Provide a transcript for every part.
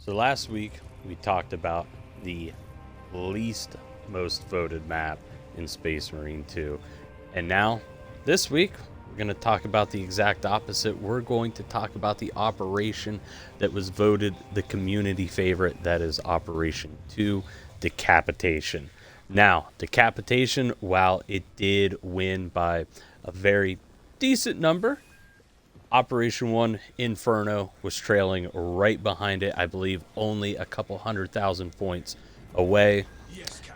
So last week we talked about the least most voted map in Space Marine 2. And now this week we're going to talk about the exact opposite. We're going to talk about the operation that was voted the community favorite, that is Operation 2, Decapitation. Now, Decapitation, while it did win by a very decent number, Operation 1 Inferno was trailing right behind it, I believe only a couple 100,000 points away,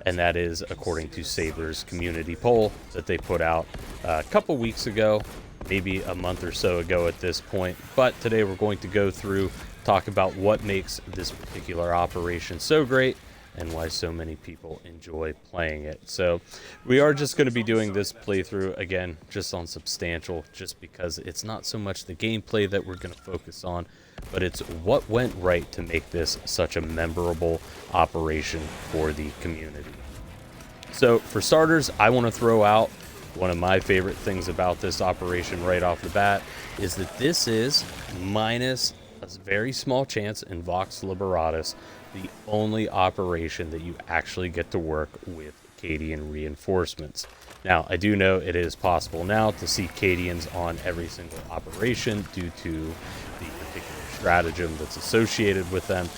and that is according to Saber's community poll that they put out a couple weeks ago, maybe a month or so ago at this point. But today we're going to go through, talk about what makes this particular operation so great and why so many people enjoy playing it. So we are just going to be doing this playthrough again just on substantial, just because it's not so much the gameplay that we're going to focus on, but it's what went right to make this such a memorable operation for the community. So for starters, I want to throw out one of my favorite things about this operation right off the bat is that this is, minus a very small chance in Vox Liberatus, the only operation that you actually get to work with Cadian reinforcements. Now, I do know it is possible now to see Cadians on every single operation due to the particular stratagem that's associated with them.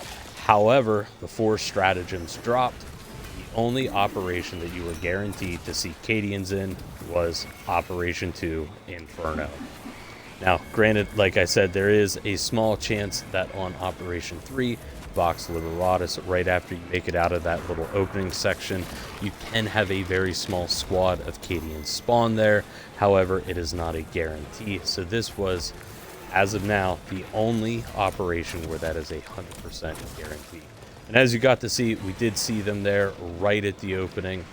However, before stratagems dropped, the only operation that you were guaranteed to see Cadians in was Operation 2 Inferno. Now, granted, like I said, there is a small chance that on Operation 3, Vox Liberatus, right after you make it out of that little opening section, you can have a very small squad of Cadians spawn there. However, it is not a guarantee. So this was, as of now, the only operation where that is a 100% guarantee. And as you got to see, we did see them there right at the opening.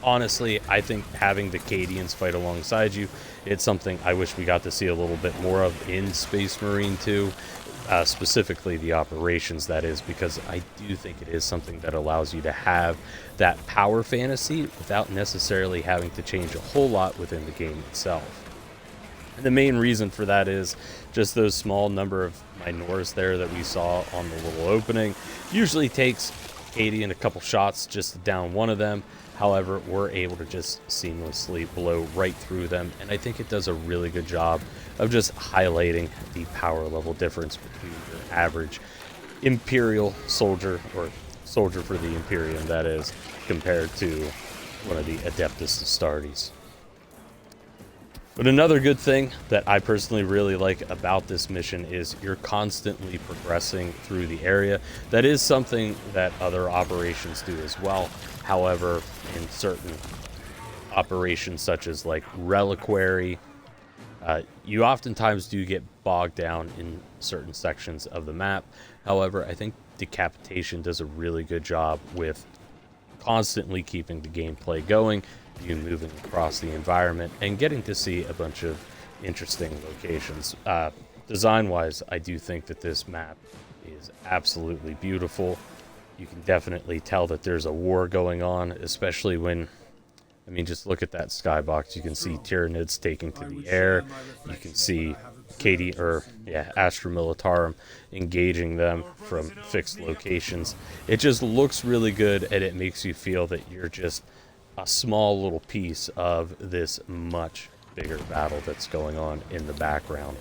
Honestly, I think having the Cadians fight alongside you, it's something I wish we got to see a little bit more of in Space Marine 2. Specifically the operations, that is, because I do think it is something that allows you to have that power fantasy without necessarily having to change a whole lot within the game itself. And the main reason for that is just those small number of minors there that we saw on the little opening. Usually takes Cadian a couple shots just to down one of them. However, we're able to just seamlessly blow right through them, and I think it does a really good job of just highlighting the power level difference between your average Imperial soldier, or soldier for the Imperium, that is, compared to one of the Adeptus Astartes. But another good thing that I personally really like about this mission is you're constantly progressing through the area. That is something that other operations do as well. However, in certain operations such as like Reliquary, you oftentimes do get bogged down in certain sections of the map. However, I think Decapitation does a really good job with constantly keeping the gameplay going, you moving across the environment, and getting to see a bunch of interesting locations. Design-wise, I do think that this map is absolutely beautiful. You can definitely tell that there's a war going on, especially when, I mean, just look at that skybox. You can see Tyranids taking to the air. You can see Astra Militarum engaging them from fixed locations. It just looks really good, and it makes you feel that you're just a small little piece of this much bigger battle that's going on in the background.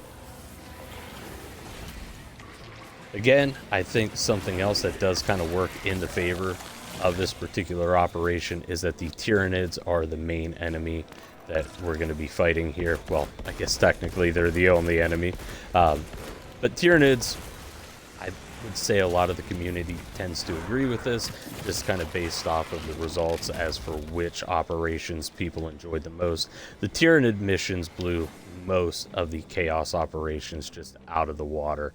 Again, I think something else that does kind of work in the favor of this particular operation is that the Tyranids are the main enemy that we're going to be fighting here. Well, I guess technically they're the only enemy. But Tyranids, I would say a lot of the community tends to agree with this, just kind of based off of the results as for which operations people enjoyed the most. The Tyranid missions blew most of the Chaos operations just out of the water.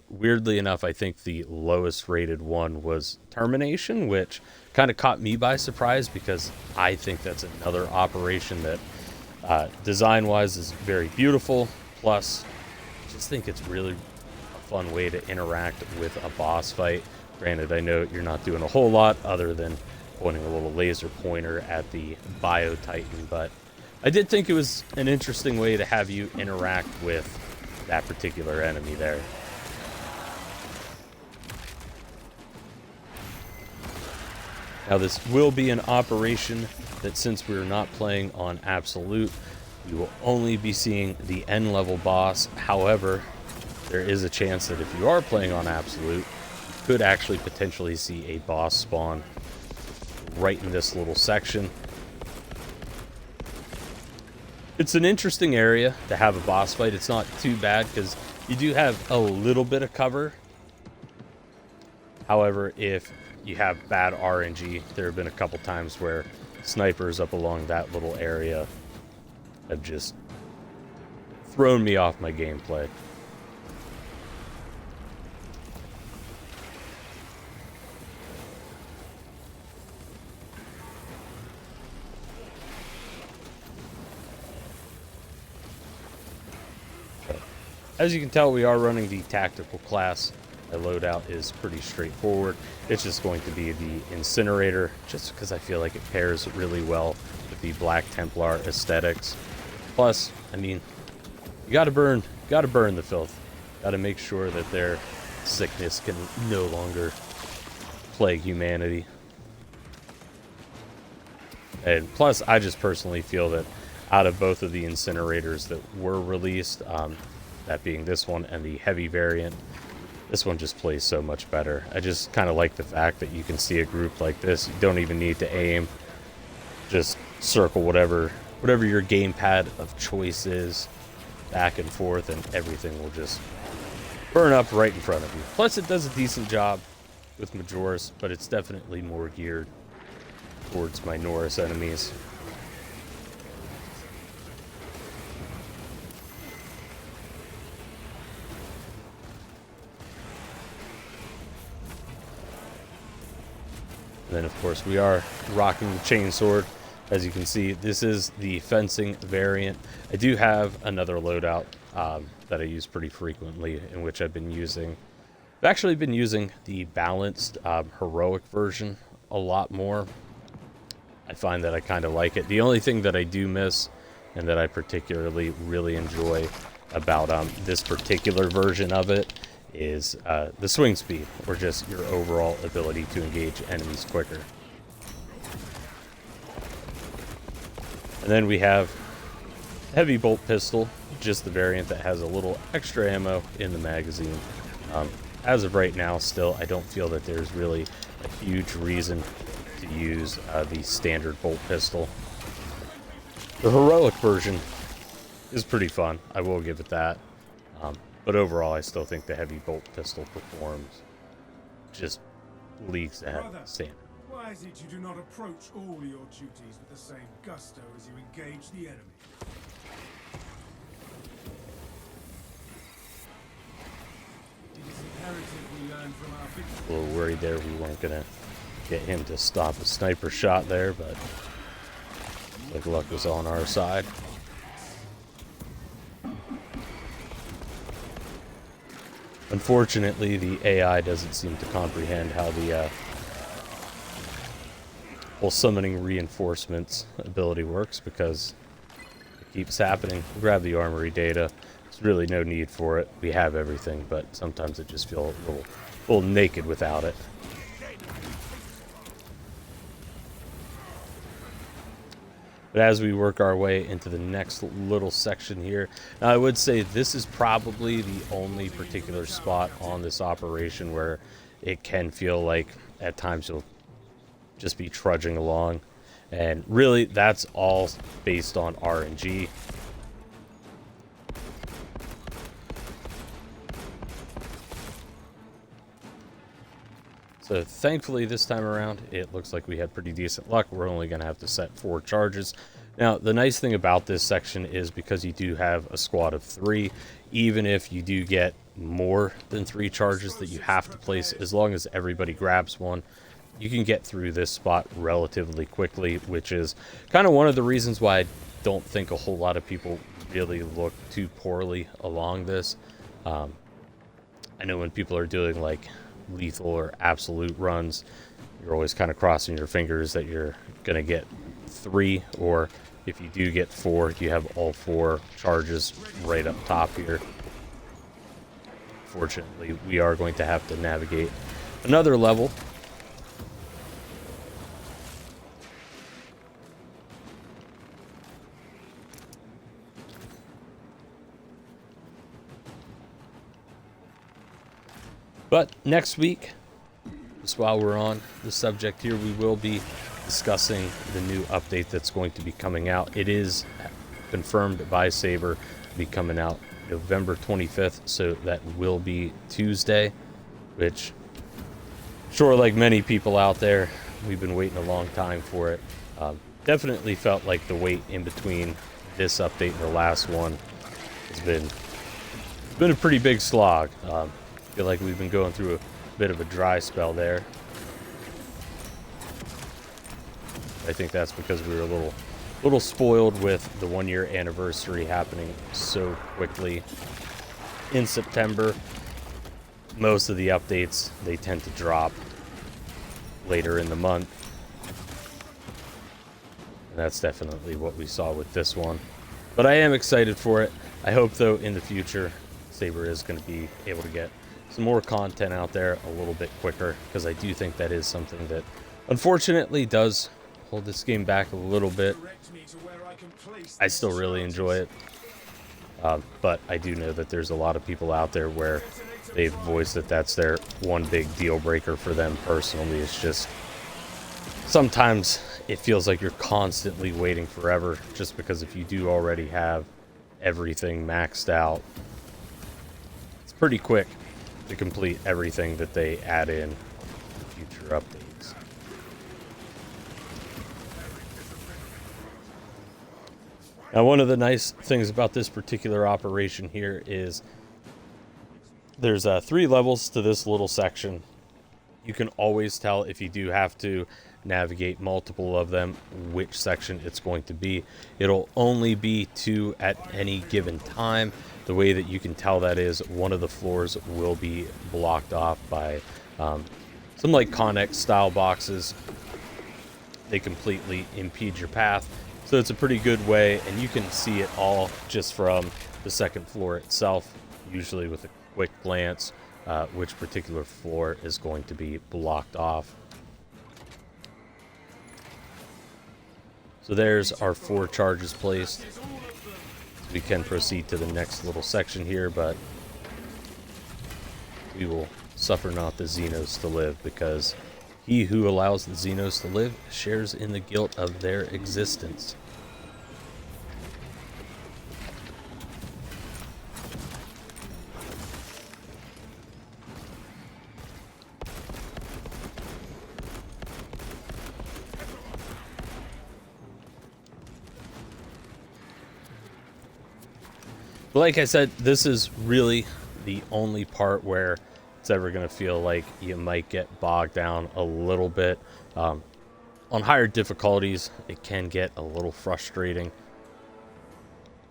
Weirdly enough, I think the lowest rated one was Termination, which kind of caught me by surprise because I think that's another operation that design-wise is very beautiful. Plus, I just think it's really a fun way to interact with a boss fight. Granted, I know you're not doing a whole lot other than pointing a little laser pointer at the Bio Titan, but I did think it was an interesting way to have you interact with that particular enemy there. Now this will be an operation that, since we're not playing on Absolute, we will only be seeing the end level boss. However, there is a chance that if you are playing on Absolute, you could actually potentially see a boss spawn right in this little section. It's an interesting area to have a boss fight. It's not too bad because you do have a little bit of cover. However, if you have bad RNG, there have been a couple times where snipers up along that little area have just thrown me off my gameplay. As you can tell, we are running the tactical class. The loadout is pretty straightforward. It's just going to be the incinerator, just because I feel like it pairs really well with the Black Templar aesthetics. Plus, I mean, you gotta burn the filth. Gotta make sure that their sickness can no longer plague humanity. And plus, I just personally feel that out of both of the incinerators that were released, that being this one and the heavy variant, this one just plays so much better. I just kind of like the fact that you can see a group like this. You don't even need to aim. Just circle whatever your gamepad of choice is, back and forth, and everything will just burn up right in front of you. Plus, it does a decent job with Majoris, but it's definitely more geared towards my Norris enemies. And then, of course, we are rocking the chainsword. As you can see, this is the fencing variant. I do have another loadout that I use pretty frequently, in which I've actually been using the balanced heroic version a lot more. I find that I kind of like it. The only thing that I do miss, and that I particularly really enjoy about this particular version of it, is the swing speed, or just your overall ability to engage enemies quicker. And then we have heavy bolt pistol, just the variant that has a little extra ammo in the magazine. As of right now, still, I don't feel that there's really a huge reason to use the standard bolt pistol. The heroic version is pretty fun, I will give it that. But overall, I still think the heavy bolt pistol performs just leagues ahead of the standard. Why is it you do not approach all your duties with the same gusto as you engage the enemy? It is imperative we learn from our victory. A little worried there we weren't going to get him to stop a sniper shot there, but like luck was on our side. Unfortunately, the AI doesn't seem to comprehend how the whole summoning reinforcements ability works, because it keeps happening. Grab the armory data. There's really no need for it. We have everything, but sometimes it just feels a little naked without it. But as we work our way into the next little section here, now I would say this is probably the only particular spot on this operation where it can feel like at times you'll just be trudging along. And really, that's all based on RNG. So thankfully this time around, it looks like we had pretty decent luck. We're only going to have to set 4 charges. Now, the nice thing about this section is because you do have a squad of 3, even if you do get more than 3 charges that you have to place, as long as everybody grabs one, you can get through this spot relatively quickly, which is kind of one of the reasons why I don't think a whole lot of people really look too poorly along this. I know when people are doing like lethal or absolute runs, you're always kind of crossing your fingers that you're going to get 3, or if you do get 4, you have all 4 charges right up top here. Fortunately, we are going to have to navigate another level But next week, just while we're on the subject here, we will be discussing the new update that's going to be coming out. It is confirmed by Saber to be coming out November 25th, so that will be Tuesday, which, sure, like many people out there, we've been waiting a long time for it. Definitely felt like the wait in between this update and the last one has been a pretty big slog. Feel like we've been going through a bit of a dry spell there. I think that's because we were a little spoiled with the 1-year anniversary happening so quickly in September. Most of the updates, they tend to drop later in the month. And that's definitely what we saw with this one. But I am excited for it. I hope, though, in the future, Saber is going to be able to get some more content out there a little bit quicker, because I do think that is something that, unfortunately, does hold this game back a little bit. I still really enjoy it. But I do know that there's a lot of people out there where they've voiced that that's their one big deal breaker for them personally. It's just sometimes it feels like you're constantly waiting forever, just because if you do already have everything maxed out, it's pretty quick to complete everything that they add in future updates. Now, one of the nice things about this particular operation here is there's 3 levels to this little section. You can always tell if you do have to navigate multiple of them which section it's going to be. It'll only be 2 at any given time. The way that you can tell that is one of the floors will be blocked off by some like Connex style boxes. They completely impede your path, so it's a pretty good way, and you can see it all just from the second floor itself, usually with a quick glance, which particular floor is going to be blocked off. So there's our 4 charges placed. We can proceed to the next little section here, but we will suffer not the Xenos to live, because he who allows the Xenos to live shares in the guilt of their existence. But like I said, this is really the only part where it's ever going to feel like you might get bogged down a little bit. On higher difficulties, it can get a little frustrating,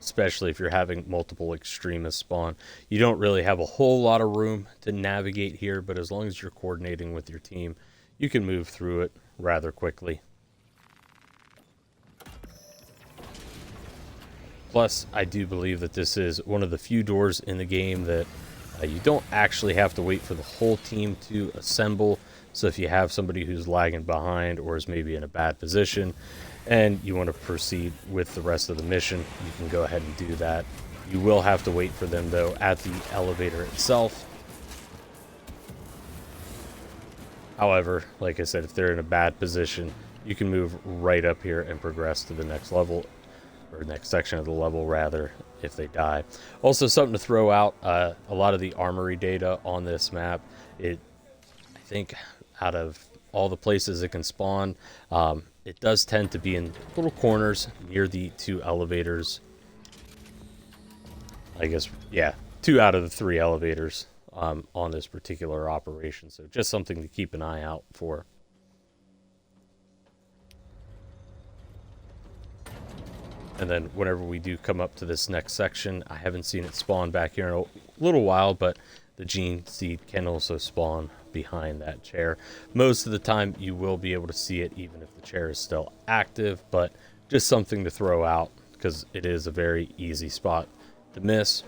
especially if you're having multiple extremists spawn. You don't really have a whole lot of room to navigate here, but as long as you're coordinating with your team, you can move through it rather quickly. Plus, I do believe that this is one of the few doors in the game that you don't actually have to wait for the whole team to assemble. So if you have somebody who's lagging behind or is maybe in a bad position and you want to proceed with the rest of the mission, you can go ahead and do that. You will have to wait for them, though, at the elevator itself. However, like I said, if they're in a bad position, you can move right up here and progress to the next level, or next section of the level, rather, if they die. Also, something to throw out, a lot of the armory data on this map, I think out of all the places it can spawn, it does tend to be in little corners near the 2 elevators. I guess, yeah, 2 out of the 3 elevators on this particular operation. So just something to keep an eye out for. And then whenever we do come up to this next section, I haven't seen it spawn back here in a little while, but the gene seed can also spawn behind that chair. Most of the time you will be able to see it even if the chair is still active, but just something to throw out because it is a very easy spot to miss.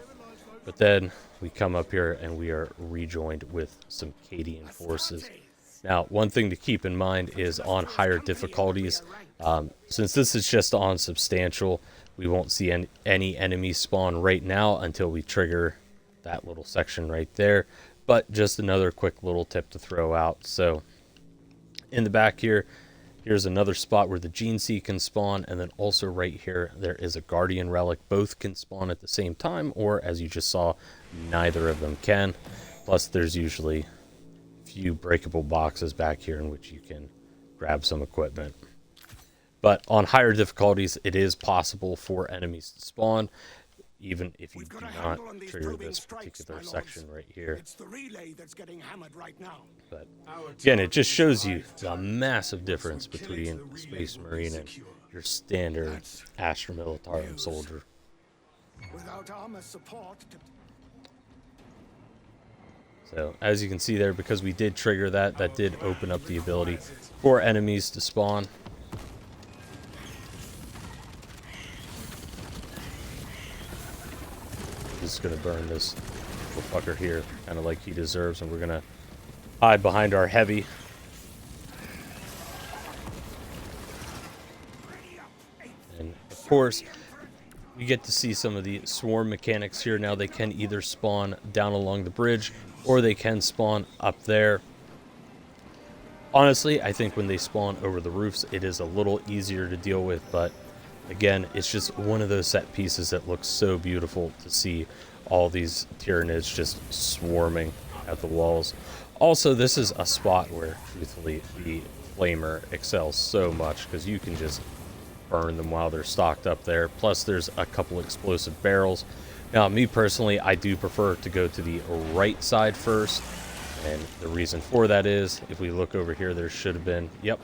But then we come up here and we are rejoined with some Cadian forces. Now, one thing to keep in mind is on higher difficulties, since this is just on substantial, we won't see any enemies spawn right now until we trigger that little section right there. But just another quick little tip to throw out. So in the back here, here's another spot where the Gene Seed can spawn, and then also right here there is a Guardian Relic. Both can spawn at the same time, or as you just saw, neither of them can. Plus there's usually a few breakable boxes back here in which you can grab some equipment. But on higher difficulties, it is possible for enemies to spawn, even if you do not trigger this particular section right here. It's the relay that's getting hammered right now. But again, it just shows you the massive difference between Space Marine and your standard Astra Militarum soldier. Without armor support. So as you can see there, because we did trigger that, that did open up the ability for enemies to spawn. Just gonna burn this little fucker here, kind of like he deserves, and we're gonna hide behind our heavy. And of course, we get to see some of the swarm mechanics here. Now they can either spawn down along the bridge, or they can spawn up there. Honestly, I think when they spawn over the roofs, it is a little easier to deal with, but again, it's just one of those set pieces that looks so beautiful to see all these Tyranids just swarming at the walls. Also, this is a spot where, truthfully, the Flamer excels so much, because you can just burn them while they're stocked up there. Plus, there's a couple explosive barrels. Now, me personally, I do prefer to go to the right side first, and the reason for that is, if we look over here, there should have been, yep,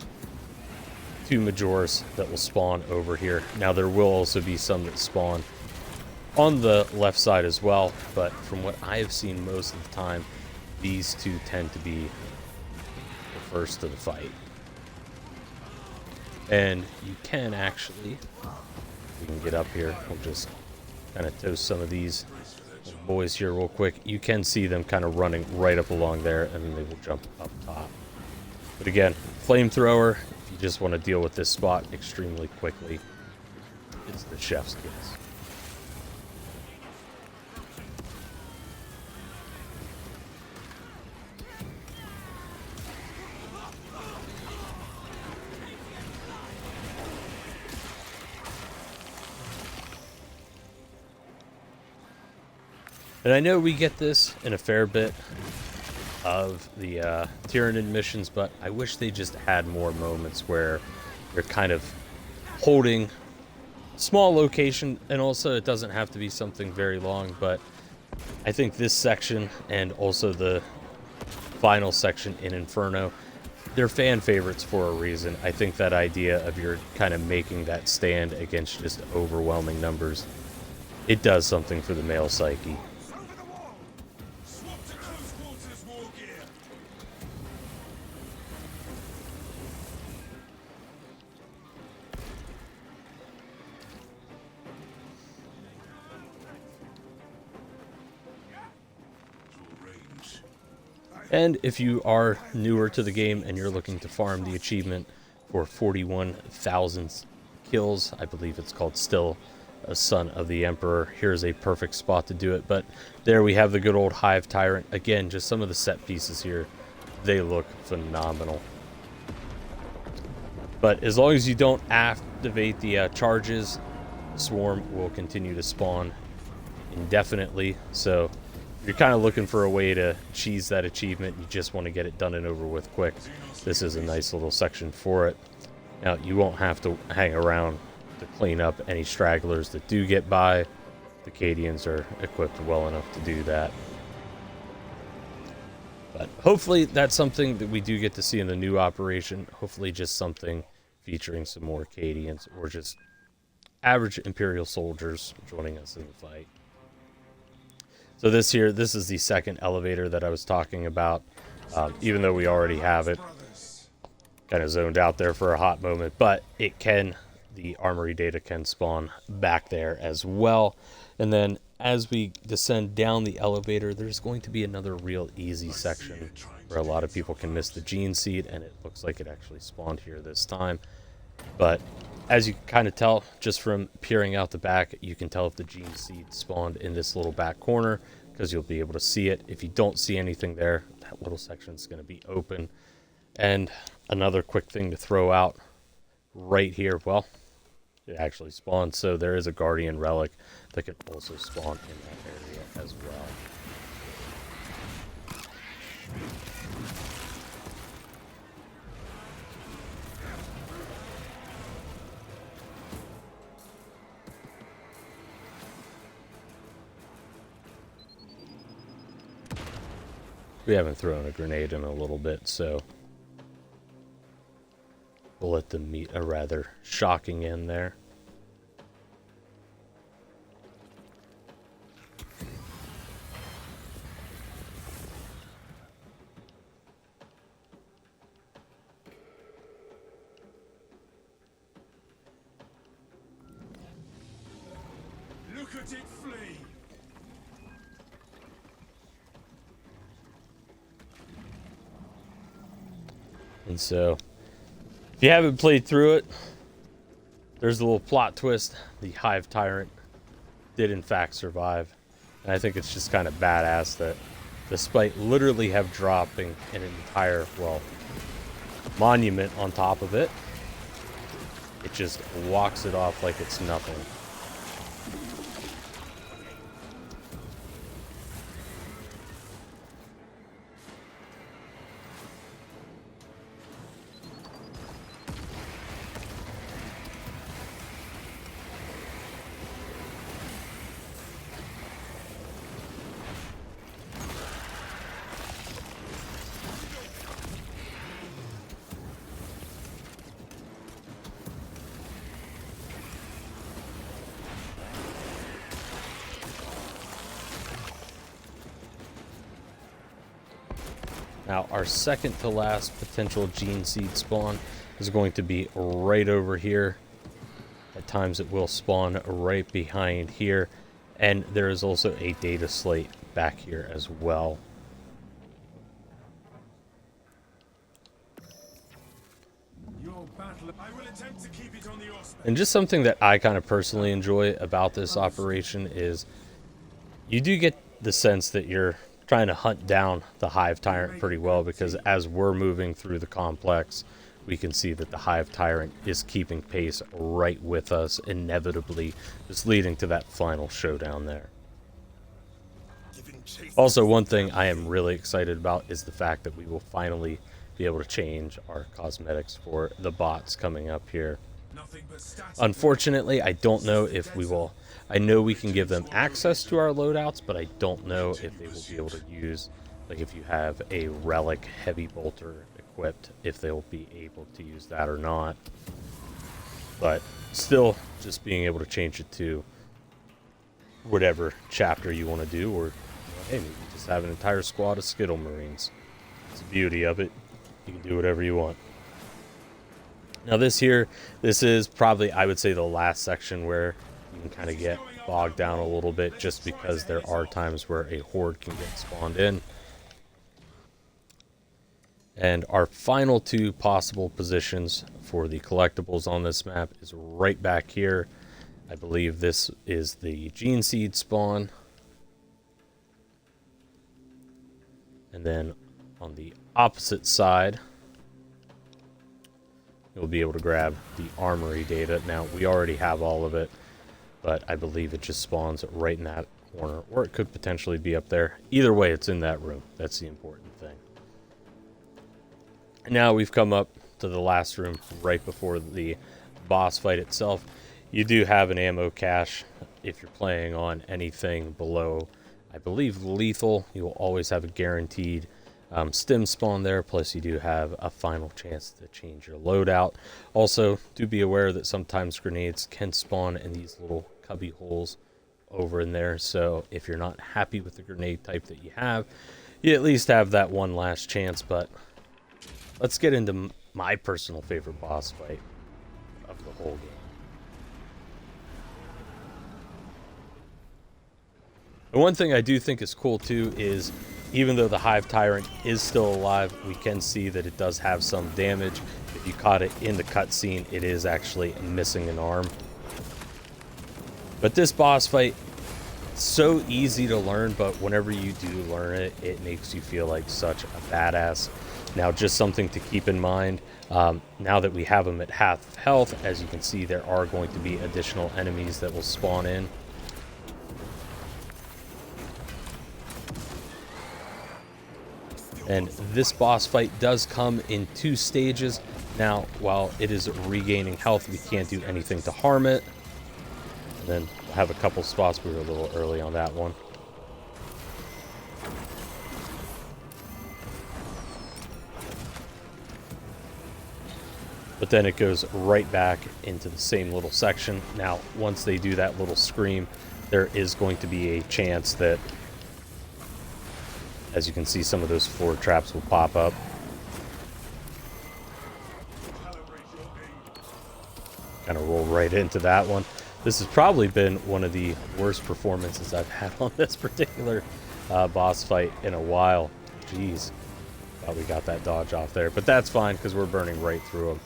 2 Majors that will spawn over here. Now there will also be some that spawn on the left side as well, but from what I have seen most of the time, these two tend to be the first to the fight. And you can actually, we can get up here, we'll just kind of toast some of these boys here real quick. You can see them kind of running right up along there, and then they will jump up top. But again, flamethrower, if you just want to deal with this spot extremely quickly, it's the chef's kiss. And I know we get this in a fair bit of the Tyranid missions, but I wish they just had more moments where you're kind of holding a small location, and also it doesn't have to be something very long, but I think this section and also the final section in Inferno, they're fan favorites for a reason. I think that idea of you're kind of making that stand against just overwhelming numbers, it does something for the male psyche. And if you are newer to the game and you're looking to farm the achievement for 41,000 kills, I believe it's called Still a Son of the Emperor, here's a perfect spot to do it. But there we have the good old Hive Tyrant. Again, just some of the set pieces here, they look phenomenal. But as long as you don't activate the charges, the swarm will continue to spawn indefinitely. So you're kind of looking for a way to cheese that achievement. You just want to get it done and over with quick. This is a nice little section for it. Now, you won't have to hang around to clean up any stragglers that do get by. The Cadians are equipped well enough to do that. But hopefully that's something that we do get to see in the new operation. Hopefully just something featuring some more Cadians or just average Imperial soldiers joining us in the fight. So this is the second elevator that I was talking about. Even though we already have it, kind of zoned out there for a hot moment, but the armory data can spawn back there as well. And then as we descend down the elevator, there's going to be another real easy section where a lot of people can miss the Gene Seed, and it looks like it actually spawned here this time. But as you can kind of tell, just from peering out the back, you can tell if the Gene Seed spawned in this little back corner, because you'll be able to see it. If you don't see anything there, that little section is going to be open. And another quick thing to throw out right here, well, it actually spawns, so there is a Guardian Relic that can also spawn in that area as well. We haven't thrown a grenade in a little bit, so we'll let them meet a rather shocking end there. Look at it flee! And so, if you haven't played through it, there's a little plot twist. The Hive Tyrant did in fact survive. And I think it's just kind of badass that despite literally have dropping an entire, well, monument on top of it, it just walks it off like it's nothing. Now, our second to last potential gene seed spawn is going to be right over here. At times it will spawn right behind here. And there is also a data slate back here as well. Your battle, I will attempt to keep it on the Osprey. And just something that I kind of personally enjoy about this operation is you do get the sense that you're trying to hunt down the Hive Tyrant pretty well, because as we're moving through the complex, we can see that the Hive Tyrant is keeping pace right with us, inevitably, just leading to that final showdown there. Also, one thing I am really excited about is the fact that we will finally be able to change our cosmetics for the bots coming up here. Unfortunately, I don't know if we will. I know we can give them access to our loadouts, but I don't know if they will be able to use, like if you have a relic heavy bolter equipped, if they'll be able to use that or not. But still, just being able to change it to whatever chapter you want to do, or hey, maybe just have an entire squad of Skittle Marines. It's the beauty of it. You can do whatever you want. Now this is probably, I would say, the last section where you can kind of get bogged down a little bit, just because there are times where a horde can get spawned in. And our final two possible positions for the collectibles on this map is right back here. I believe this is the gene seed spawn. And then on the opposite side, you'll be able to grab the armory data. Now, we already have all of it, but I believe it just spawns right in that corner, or it could potentially be up there. Either way, it's in that room. That's the important thing. And now we've come up to the last room right before the boss fight itself. You do have an ammo cache if you're playing on anything below, I believe, lethal. You will always have a guaranteed stim spawn there, plus you do have a final chance to change your loadout. Also, do be aware that sometimes grenades can spawn in these little cubby holes over in there, so if you're not happy with the grenade type that you have, you at least have that one last chance. But let's get into my personal favorite boss fight of the whole game. And one thing I do think is cool too is, even though the Hive Tyrant is still alive, we can see that it does have some damage. If you caught it in the cutscene, it is actually missing an arm. But this boss fight, It's so easy to learn, but whenever you do learn it, it makes you feel like such a badass. Now, just something to keep in mind, now that we have them at half health, as you can see, there are going to be additional enemies that will spawn in. And this boss fight does come in 2 stages. Now, while it is regaining health, we can't do anything to harm it. And then we'll have a couple spots. We were a little early on that one. But then it goes right back into the same little section. Now, once they do that little scream, there is going to be a chance that, as you can see, some of those floor traps will pop up. Kind of roll right into that one. This has probably been one of the worst performances I've had on this particular boss fight in a while. Jeez. Thought we got that dodge off there. But that's fine, because we're burning right through them.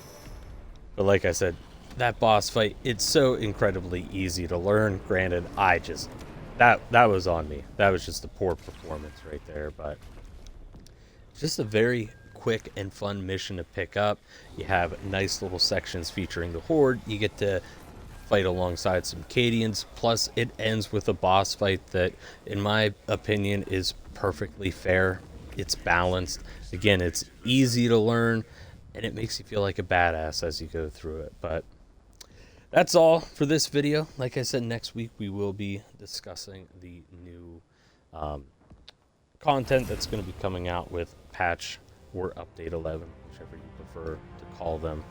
But like I said, that boss fight, it's so incredibly easy to learn. Granted, that was on me. That was just a poor performance right there. But just a very quick and fun mission to pick up. You have nice little sections featuring the Horde. You get to fight alongside some Cadians. Plus, it ends with a boss fight that, in my opinion, is perfectly fair. It's balanced. Again, it's easy to learn, and it makes you feel like a badass as you go through it. But that's all for this video. Like I said, next week we will be discussing the new content that's going to be coming out with patch or update 11, whichever you prefer to call them.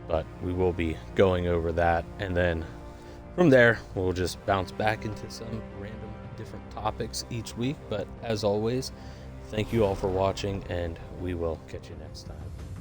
But we will be going over that, and then from there we'll just bounce back into some random different topics each week. But as always, thank you all for watching, and we will catch you next time.